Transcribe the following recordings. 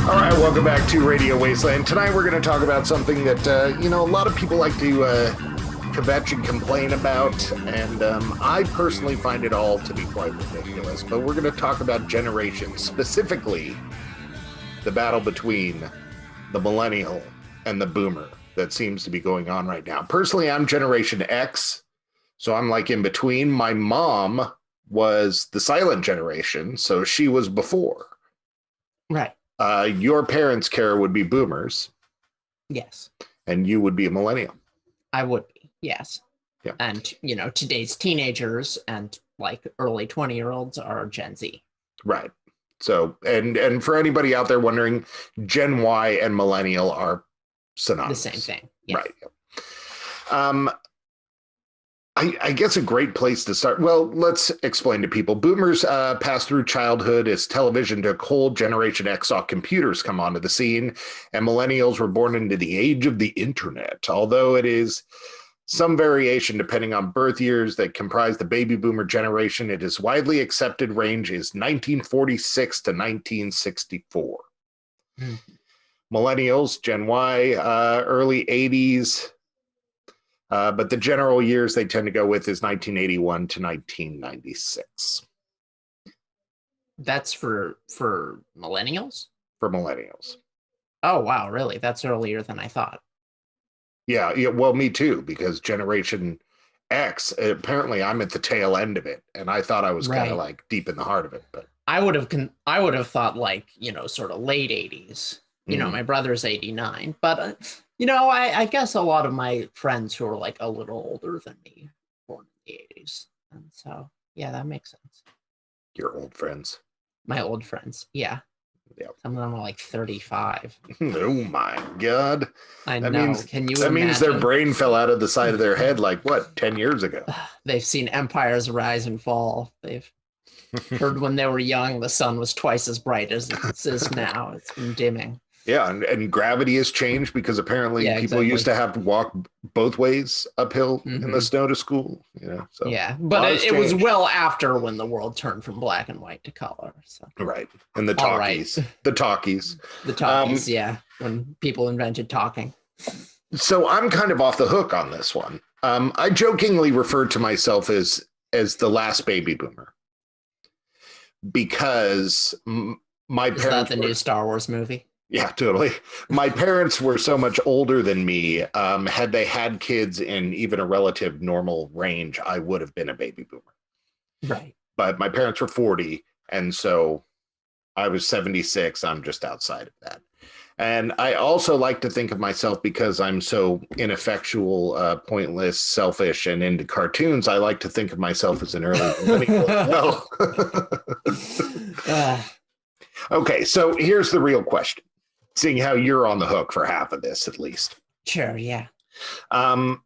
All right, welcome back to Radio Wasteland. Tonight we're going to talk about something that, a lot of people like to kvetch and complain about, and I personally find it all to be quite ridiculous. But we're going to talk about generations, specifically the battle between the millennial and the boomer that seems to be going on right now. Personally, I'm Generation X, so I'm like in between. My mom was the silent generation, so she was before. Right. Your parents, Kara, would be boomers. Yes. And you would be a millennial. I would be, yes. Yeah. And, today's teenagers and like early 20-year-olds are Gen Z. Right. So, and for anybody out there wondering, Gen Y and millennial are synonymous. The same thing. Yeah. Right. I guess a great place to start. Well, let's explain to people. Boomers passed through childhood as television took hold. Generation X saw computers come onto the scene, and millennials were born into the age of the internet. Although it is some variation depending on birth years that comprise the baby boomer generation, it is widely accepted range is 1946 to 1964. Millennials, Gen Y, early 80s. But the general years they tend to go with is 1981 to 1996. That's for millennials? For millennials. Oh, wow, really? That's earlier than I thought. Yeah, well, me too, because Generation X, apparently I'm at the tail end of it, and I thought I was kind of like deep in the heart of it. But I would have thought like, sort of late 80s. My brother's 89, but I guess a lot of my friends who are like a little older than me born in the 80s. And so, yeah, that makes sense. Your old friends. My old friends, yeah. Yep. Some of them are like 35. Oh my God. I know. Can you That imagine? means their brain fell out of the side of their head like, what, 10 years ago? They've seen empires rise and fall. They've heard when they were young, the sun was twice as bright as it is now. It's been dimming. Yeah, and gravity has changed because apparently people used to have to walk both ways uphill in the snow to school. So yeah, but it was well after when the world turned from black and white to color. So. Right, and the talkies, the talkies, yeah, when people invented talking. So I'm kind of off the hook on this one. I jokingly refer to myself as the last baby boomer because my parents. Is that the new Star Wars movie? Yeah, totally. My parents were so much older than me. Had they had kids in even a relative normal range, I would have been a baby boomer. Right. But my parents were 40, and so I was 76. I'm just outside of that. And I also like to think of myself, because I'm so ineffectual, pointless, selfish, and into cartoons, I like to think of myself as an early millennial as well. Okay, so here's the real question. Seeing how you're on the hook for half of this, at least. Sure, yeah. How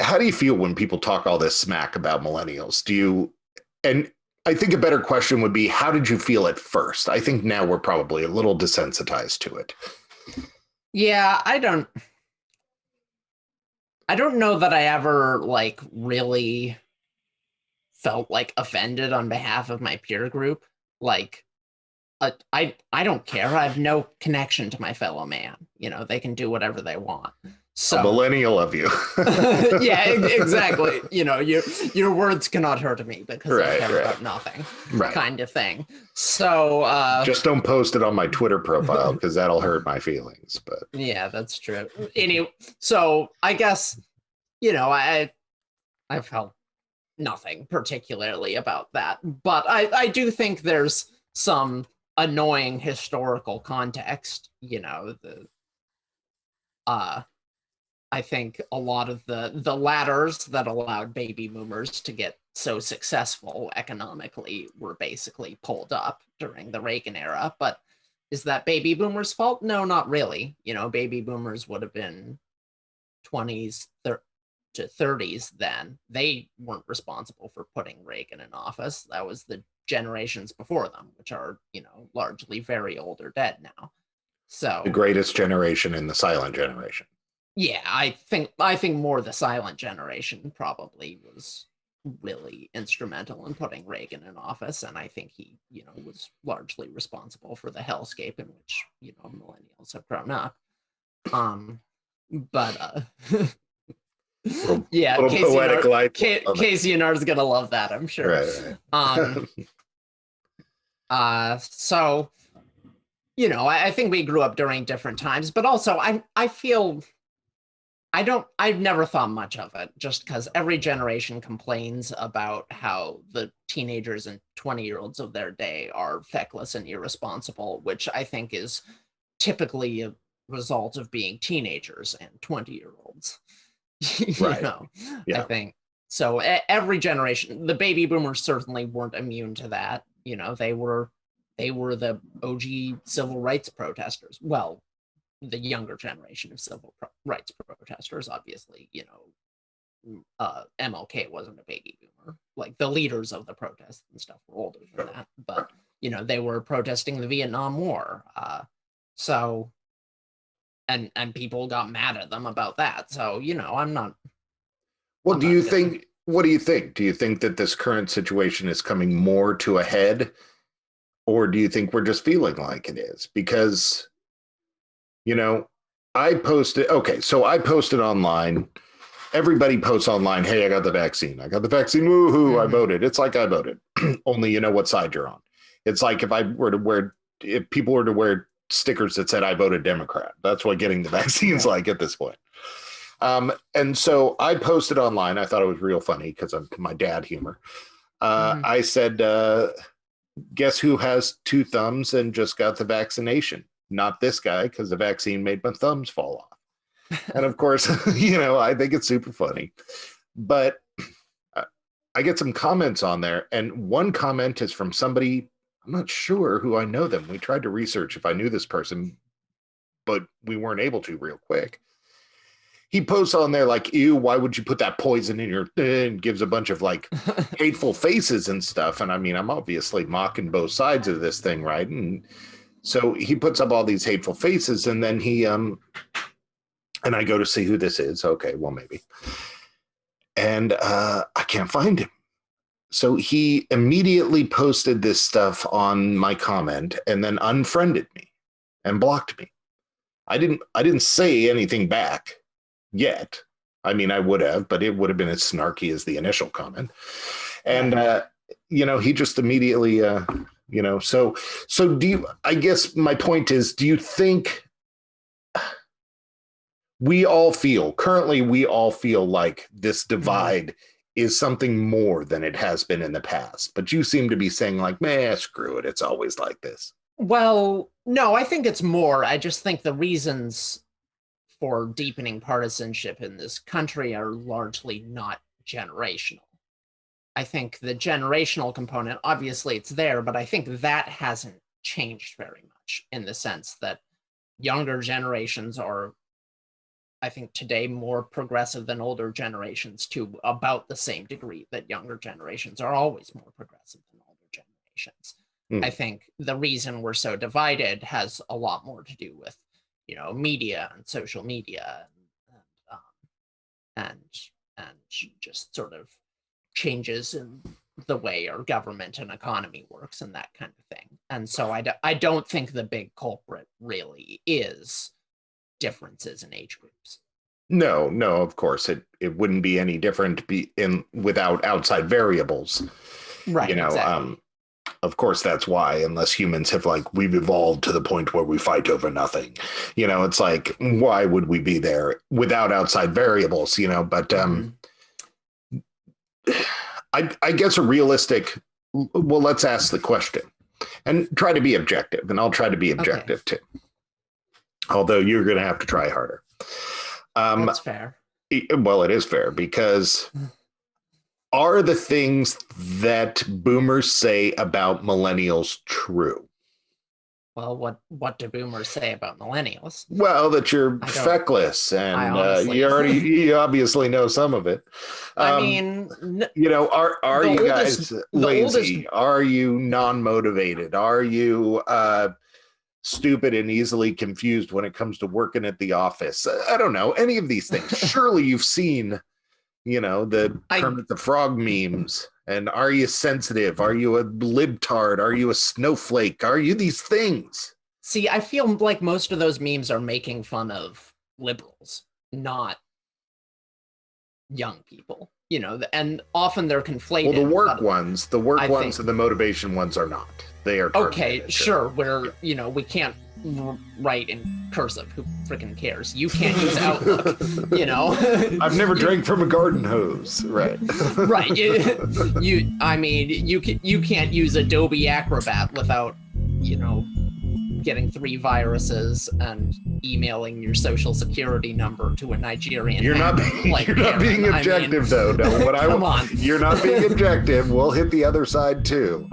do you feel when people talk all this smack about millennials? And I think a better question would be, how did you feel at first? I think now we're probably a little desensitized to it. Yeah, I don't know that I ever like really felt like offended on behalf of my peer group. Like, I don't care. I have no connection to my fellow man. They can do whatever they want. So a millennial of you. Yeah, exactly. Your words cannot hurt me because I care about nothing. Right. Kind of thing. So just don't post it on my Twitter profile because that'll hurt my feelings. But yeah, that's true. Anyway, so I guess I felt nothing particularly about that, but I do think there's some annoying historical context. I think a lot of the ladders that allowed baby boomers to get so successful economically were basically pulled up during the Reagan era. But is that baby boomers' fault? No, not really. Baby boomers would have been 20s to 30s then. They weren't responsible for putting Reagan in office. That was the generations before them, which are, largely very old or dead now. So the greatest generation in the silent generation. Yeah, I think more the silent generation probably was really instrumental in putting Reagan in office, and I think he, was largely responsible for the hellscape in which, millennials have grown up. But yeah, little poetic life. Casey Yenard's gonna love that, I'm sure. Right. So, I think we grew up during different times, but also I feel I've never thought much of it, just because every generation complains about how the teenagers and 20-year-olds of their day are feckless and irresponsible, which I think is typically a result of being teenagers and 20-year-olds. Right. I think so. Every generation, the baby boomers certainly weren't immune to that. They were the OG civil rights protesters. Well, the younger generation of civil rights protesters, obviously. MLK wasn't a baby boomer. Like, the leaders of the protests and stuff were older than that, but they were protesting the Vietnam War. So, and people got mad at them about that. So, I'm not. Well, what do you think? Do you think that this current situation is coming more to a head, or do you think we're just feeling like it is? Because, I posted online. Everybody posts online, hey, I got the vaccine. Woohoo, I voted. It's like I voted. Only you know what side you're on. It's like if people were to wear stickers that said I voted Democrat. That's what getting the vaccine's like at this point. And so I posted online. I thought it was real funny because of my dad humor. I said, guess who has 2 thumbs and just got the vaccination? Not this guy, because the vaccine made my thumbs fall off. And of course, I think it's super funny. But I get some comments on there. And one comment is from somebody, I'm not sure who I know them. We tried to research if I knew this person, but we weren't able to real quick. He posts on there like, ew, why would you put that poison in your, and gives a bunch of like hateful faces and stuff. And I mean, I'm obviously mocking both sides of this thing, right? And so he puts up all these hateful faces, and then he, and I go to see who this is. Okay, well, maybe. And I can't find him. So he immediately posted this stuff on my comment and then unfriended me and blocked me. I didn't say anything back yet. I mean, I would have, but it would have been as snarky as the initial comment. And, he just immediately, so do you, I guess my point is, do you think we all feel like this divide is something more than it has been in the past? But you seem to be saying like, man, screw it. It's always like this. Well, no, I think it's more. I just think the reasons for deepening partisanship in this country are largely not generational. I think the generational component, obviously it's there, but I think that hasn't changed very much, in the sense that younger generations are, I think today, more progressive than older generations to about the same degree that younger generations are always more progressive than older generations. I think the reason we're so divided has a lot more to do with, media and social media and just sort of changes in the way our government and economy works and that kind of thing. And so I don't think the big culprit really is differences in age groups. No, of course it wouldn't be any different without outside variables. Right. Exactly. Of course, that's why, unless humans have we've evolved to the point where we fight over nothing, it's like, why would we be there without outside variables, but I guess a realistic, well, let's ask the question and try to be objective, and I'll try to be objective too. Although you're going to have to try harder. That's fair. Well, it is fair, because are the things that boomers say about millennials true? Well, what do boomers say about millennials? Well, that you're feckless, and you obviously know some of it. I mean, are you guys lazy? Are you non-motivated? Are you stupid and easily confused when it comes to working at the office? I don't know, any of these things. Surely you've seen You know, the Kermit the Frog memes. And are you sensitive? Are you a libtard? Are you a snowflake? Are you these things? See, I feel like most of those memes are making fun of liberals, not young people. You know, and often they're conflated. Well, the work ones and the motivation ones are not. They are okay, sure. Where you know we can't write in cursive. Who freaking cares? You can't use Outlook. You know. I've never drank from a garden hose. Right. Right. I mean, you can't use Adobe Acrobat without, you know, getting 3 viruses and emailing your social security number to a Nigerian. You're not being objective, though. No, come on. You're not being objective. We'll hit the other side too.